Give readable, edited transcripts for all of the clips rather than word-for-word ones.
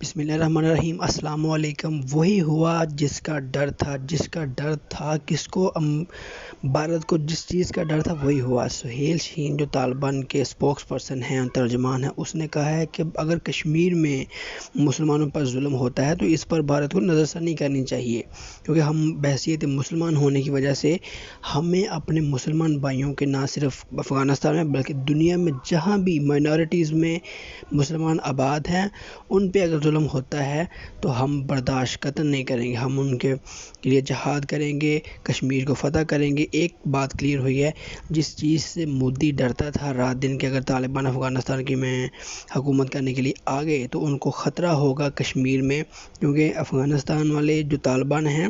بسم اللہ الرحمن الرحیم۔ السلام علیکم۔ وہی ہوا جس کا ڈر تھا کس کو؟ بھارت کو جس چیز کا ڈر تھا وہی ہوا۔ سہیل شاہین جو طالبان کے اسپوکس پرسن ہیں، ترجمان ہیں، اس نے کہا ہے کہ اگر کشمیر میں مسلمانوں پر ظلم ہوتا ہے تو اس پر بھارت کو نظر ثانی کرنی چاہیے، کیونکہ ہم بحیثیت مسلمان ہونے کی وجہ سے ہمیں اپنے مسلمان بھائیوں کے نہ صرف افغانستان میں بلکہ دنیا میں جہاں بھی مائنورٹیز میں مسلمان آباد ہیں ان پہ اگر ظلم ہوتا ہے تو ہم برداشت قطعاً نہیں کریں گے۔ ہم ان کے لیے جہاد کریں گے، کشمیر کو فتح کریں گے۔ ایک بات کلیئر ہوئی ہے، جس چیز سے مودی ڈرتا تھا رات دن کہ اگر طالبان افغانستان کی میں حکومت کرنے کے لیے آ گئے تو ان کو خطرہ ہوگا کشمیر میں، کیونکہ افغانستان والے جو طالبان ہیں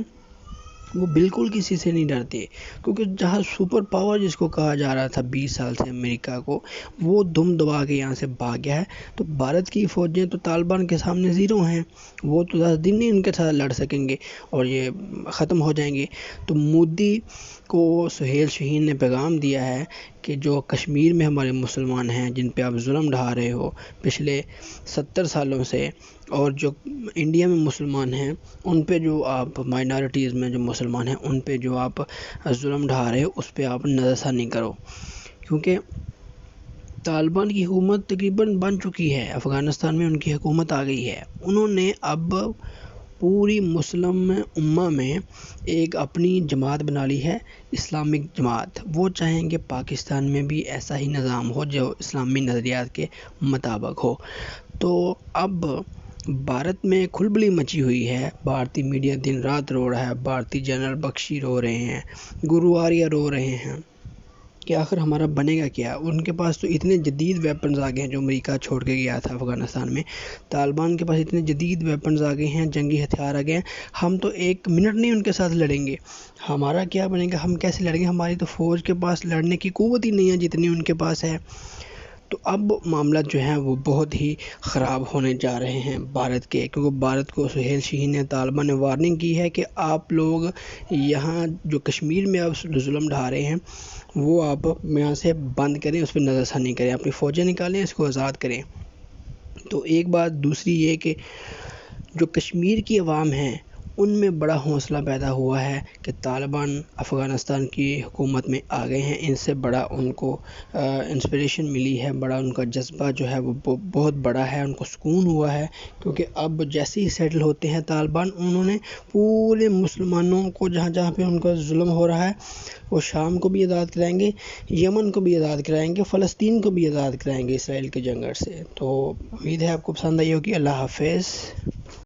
وہ بالکل کسی سے نہیں ڈرتے، کیونکہ جہاں سپر پاور جس کو کہا جا رہا تھا 20 سال سے امریکہ کو، وہ دم دبا کے یہاں سے بھاگ گیا ہے۔ تو بھارت کی فوجیں تو طالبان کے سامنے زیرو ہیں، وہ تو 10 دن نہیں ان کے ساتھ لڑ سکیں گے اور یہ ختم ہو جائیں گے۔ تو مودی کو سہیل شاہین نے پیغام دیا ہے کہ جو کشمیر میں ہمارے مسلمان ہیں جن پہ آپ ظلم ڈھا رہے ہو پچھلے 70 سالوں سے، اور جو انڈیا میں مسلمان ہیں ان پہ جو آپ مائنارٹیز میں جو مسلمان ہیں ان پہ جو آپ ظلم ڈھا رہے ہو اس پہ آپ نظر ثانی کرو، کیونکہ طالبان کی حکومت تقریباً بن چکی ہے، افغانستان میں ان کی حکومت آ گئی ہے۔ انہوں نے اب پوری مسلم امہ میں ایک اپنی جماعت بنا لی ہے، اسلامک جماعت۔ وہ چاہیں گے پاکستان میں بھی ایسا ہی نظام ہو جو اسلامی نظریات کے مطابق ہو۔ تو اب بھارت میں کھلبلی مچی ہوئی ہے، بھارتی میڈیا دن رات رو رہا ہے، بھارتی جنرل بخشی رو رہے ہیں، گرو آریہ رو رہے ہیں کہ آخر ہمارا بنے گا کیا۔ ان کے پاس تو اتنے جدید ویپنز آ گئے ہیں جو امریکہ چھوڑ کے گیا تھا افغانستان میں، طالبان کے پاس اتنے جدید ویپنز آ گئے ہیں، جنگی ہتھیار آ گئے ہیں، ہم تو ایک منٹ نہیں ان کے ساتھ لڑیں گے۔ ہمارا کیا بنے گا، ہم کیسے لڑیں گے، ہماری تو فوج کے پاس لڑنے کی قوت ہی نہیں ہے جتنی ان کے پاس ہے۔ تو اب معاملات جو ہیں وہ بہت ہی خراب ہونے جا رہے ہیں بھارت کے، کیونکہ بھارت کو سہیل شاہین نے، طالبان نے وارننگ کی ہے کہ آپ لوگ یہاں جو کشمیر میں آپ ظلم ڈھا رہے ہیں وہ آپ یہاں سے بند کریں، اس پہ نظر ثانی کریں، اپنی فوجیں نکالیں، اس کو آزاد کریں۔ تو ایک بات دوسری یہ کہ جو کشمیر کی عوام ہیں ان میں بڑا حوصلہ پیدا ہوا ہے کہ طالبان افغانستان کی حکومت میں آ گئے ہیں، ان سے بڑا ان کو انسپریشن ملی ہے، بڑا ان کا جذبہ جو ہے وہ بہت بڑا ہے، ان کو سکون ہوا ہے، کیونکہ اب جیسے ہی سیٹل ہوتے ہیں طالبان، انہوں نے پورے مسلمانوں کو جہاں جہاں پہ ان کا ظلم ہو رہا ہے وہ شام کو بھی آزاد کرائیں گے، یمن کو بھی آزاد کرائیں گے، فلسطین کو بھی آزاد کرائیں گے اسرائیل کے جنگل سے۔ تو امید ہے آپ کو پسند آئی ہوگی۔ اللہ حافظ۔